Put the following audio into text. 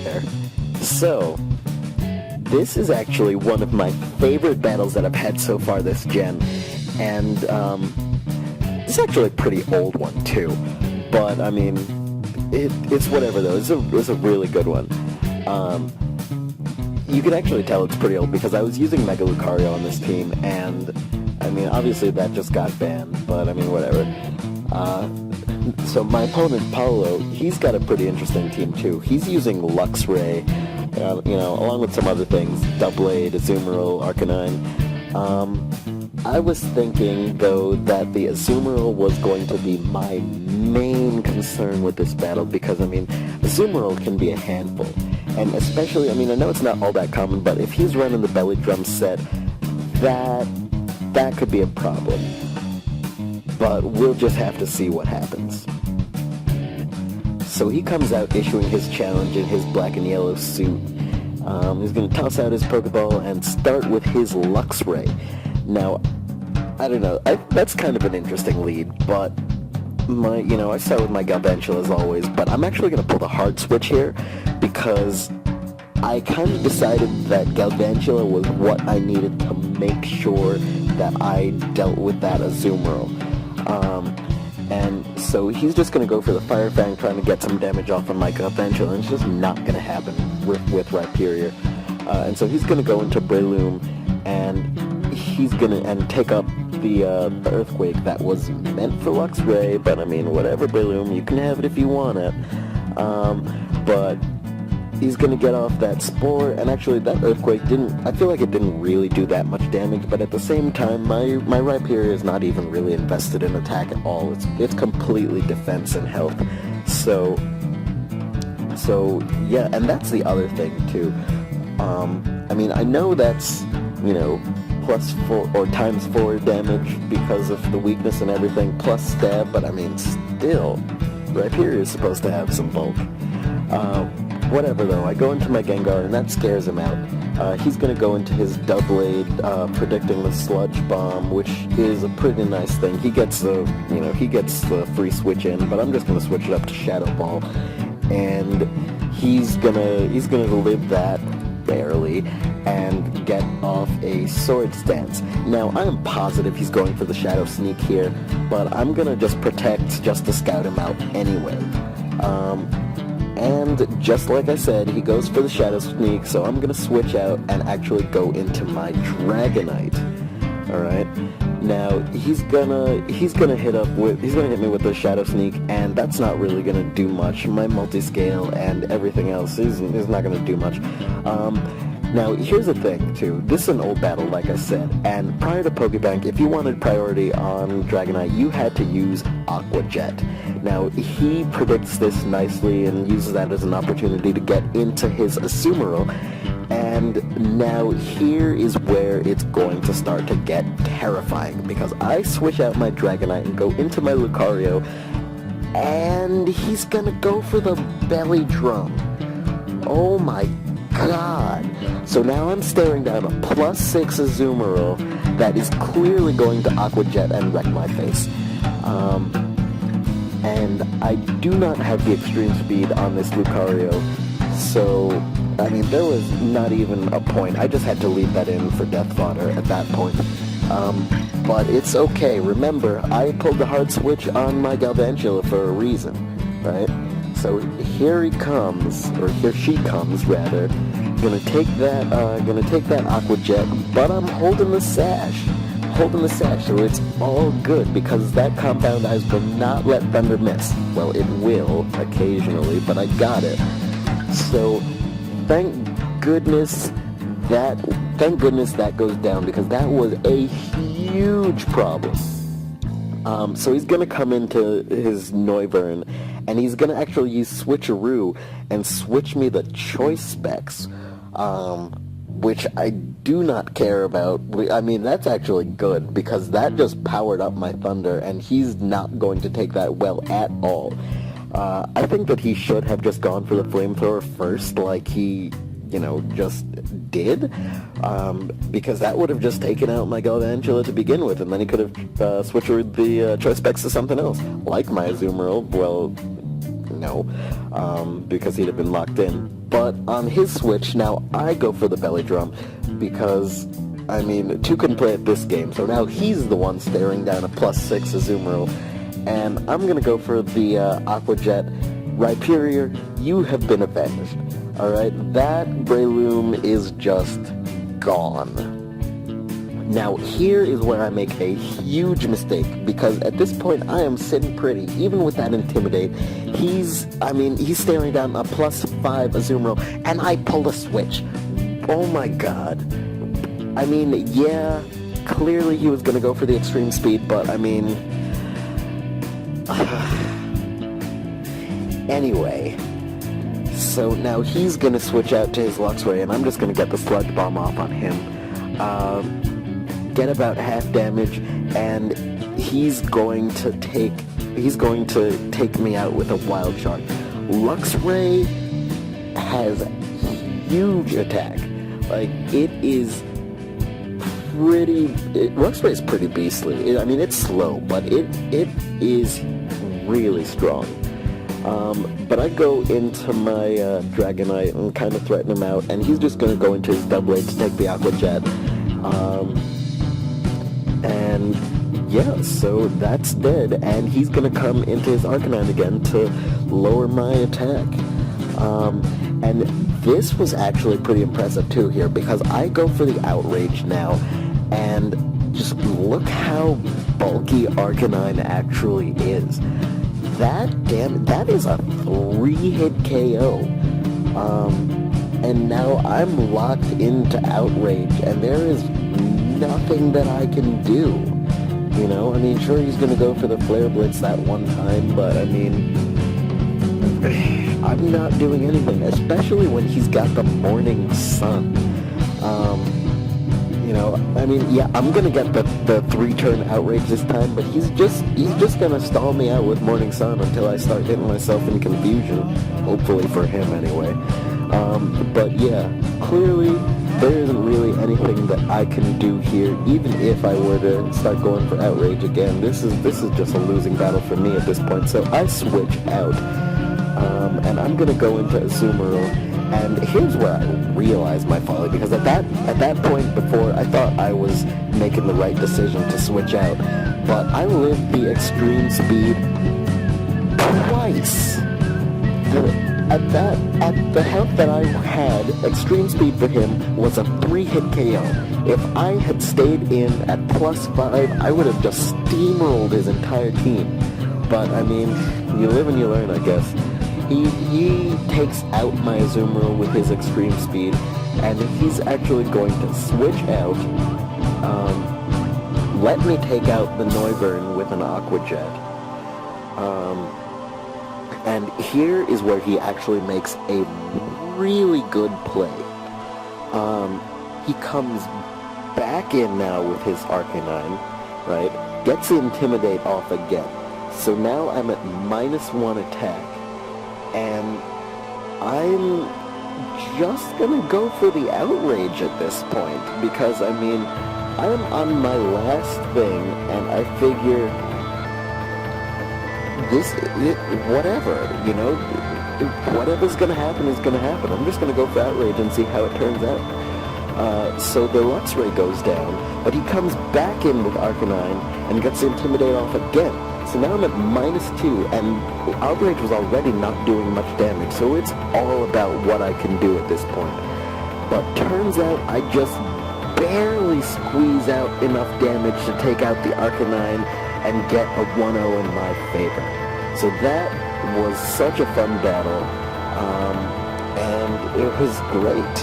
there. So, this is actually one of my favorite battles that I've had so far this gen, and it's actually a pretty old one too, but I mean, it's whatever though. It was a really good one. You can actually tell it's pretty old because I was using Mega Lucario on this team, and I mean, obviously that just got banned, but I mean, whatever. So my opponent, Paulo, he's got a pretty interesting team too. He's using Luxray, along with some other things, Doublade, Azumarill, Arcanine. I was thinking, though, that the Azumarill was going to be my main concern with this battle because, I mean, Azumarill can be a handful. And especially, I mean, I know it's not all that common, but if he's running the Belly Drum set, that could be a problem. But we'll just have to see what happens. So he comes out issuing his challenge in his black and yellow suit. He's going to toss out his Pokeball and start with his Luxray. Now, I don't know, that's kind of an interesting lead, but I start with my Galvantula as always, but I'm actually going to pull the hard switch here because I kind of decided that Galvantula was what I needed to make sure that I dealt with that Azumarill. And so he's just going to go for the Fire Fang, trying to get some damage off on my Galvantula, and it's just not going to happen with Rhyperior. And so he's going to go into Breloom, and he's going to take up the Earthquake that was meant for Luxray, but I mean, whatever, Breloom, you can have it if you want it. But he's going to get off that Spore, and actually that Earthquake I feel like it didn't really do that much damage, but at the same time, my Rhyperior is not even really invested in attack at all. It's completely defense and health. So yeah, and that's the other thing too. I mean, I know that's, +4 or ×4 damage because of the weakness and everything, plus stab, but I mean, still, Rhyperior is supposed to have some bulk. Whatever though, I go into my Gengar and that scares him out. He's gonna go into his Doublade, predicting the Sludge Bomb, which is a pretty nice thing. He gets the free switch in, but I'm just gonna switch it up to Shadow Ball, and he's gonna live that barely and get off a Swords Dance. Now I am positive he's going for the Shadow Sneak here, but I'm gonna just protect just to scout him out anyway. And just like I said, he goes for the Shadow Sneak, so I'm gonna switch out and actually go into my Dragonite. Alright? Now he's gonna hit me with the Shadow Sneak, and that's not really gonna do much. My Multiscale and everything else is not gonna do much. Now, here's the thing, too. This is an old battle, like I said, and prior to Pokebank, if you wanted priority on Dragonite, you had to use Aqua Jet. Now, he predicts this nicely and uses that as an opportunity to get into his Azumarill, and now here is where it's going to start to get terrifying, because I switch out my Dragonite and go into my Lucario, and he's gonna go for the Belly Drum. Oh my God. So now I'm staring down a +6 Azumarill that is clearly going to Aqua Jet and wreck my face. And I do not have the extreme speed on this Lucario, so, I mean, there was not even a point. I just had to leave that in for death fodder at that point. But it's okay. Remember, I pulled the hard switch on my Galvantula for a reason, right? So here he comes, or here she comes rather, gonna take that Aqua Jet, but I'm holding the sash, so it's all good, because that Compound Eyes will not let Thunder miss. Well, it will, occasionally, but I got it. So, thank goodness that goes down, because that was a huge problem. So he's gonna come into his Noivern, and he's gonna actually use Switcheroo and switch me the Choice Specs, which I do not care about. I mean, that's actually good, because that just powered up my Thunder, and he's not going to take that well at all. I think that he should have just gone for the Flamethrower first, like he, just did, because that would have just taken out my Galvantula to begin with, and then he could have switched the Choice Specs to something else, like my Azumarill. Well, no, because he'd have been locked in. But on his switch, now I go for the belly drum because, I mean, 2 couldn't play at this game, so now he's the one staring down a +6 Azumarill, and I'm going to go for the Aqua Jet. Rhyperior, you have been avenged. Alright, that Breloom is just gone. Now, here is where I make a huge mistake, because at this point I am sitting pretty, even with that Intimidate. He's staring down a +5 Azumarill, and I pull a switch. Oh my god. I mean, yeah, clearly he was going to go for the extreme speed, but I mean... Anyway, so now he's going to switch out to his Luxray, and I'm just going to get the Sludge Bomb off on him. Get about half damage, and he's going to take me out with a Wild Charge. Luxray has huge attack. Like, it is pretty... Luxray is pretty beastly. I mean, it's slow, but it is really strong. But I go into my Dragonite and kind of threaten him out, and he's just going to go into his Doublade to take the Aqua Jet. And yeah, so that's dead, and he's going to come into his Arcanine again to lower my attack. And this was actually pretty impressive too here, because I go for the Outrage now, and just look how bulky Arcanine actually is. That is a 3-hit KO. And now I'm locked into Outrage, and there is nothing that I can do. You know, I mean, sure, he's gonna go for the Flare Blitz that one time, but I mean, I'm not doing anything, especially when he's got the Morning Sun. You know, I mean, yeah, I'm gonna get the 3-turn Outrage this time, but he's just gonna stall me out with Morning Sun until I start hitting myself in confusion. Hopefully for him, anyway. But yeah, clearly there isn't really anything that I can do here, even if I were to start going for Outrage again. This is just a losing battle for me at this point, so I switch out. And I'm gonna go into Azumarill, and here's where I realize my folly, because at that point before, I thought I was making the right decision to switch out, but I lived the extreme speed twice. At the health that I had, extreme speed for him was a 3-hit KO. If I had stayed in at +5, I would have just steamrolled his entire team. But I mean, you live and you learn, I guess. He takes out my Azumarill with his extreme speed, and he's actually going to switch out, let me take out the Noivern with an Aqua Jet. And here is where he actually makes a really good play. He comes back in now with his Arcanine, right? Gets the Intimidate off again. So now I'm at -1 attack. And I'm just gonna go for the Outrage at this point, because, I mean, I'm on my last thing, and I figure... whatever, you know, whatever's gonna happen is gonna happen. I'm just gonna go for Outrage and see how it turns out. So the Luxray goes down, but he comes back in with Arcanine and gets the Intimidate off again. So now I'm at -2, and Outrage was already not doing much damage, so it's all about what I can do at this point. But turns out I just barely squeeze out enough damage to take out the Arcanine and get a 1-0 in my favor. So that was such a fun battle, and it was great.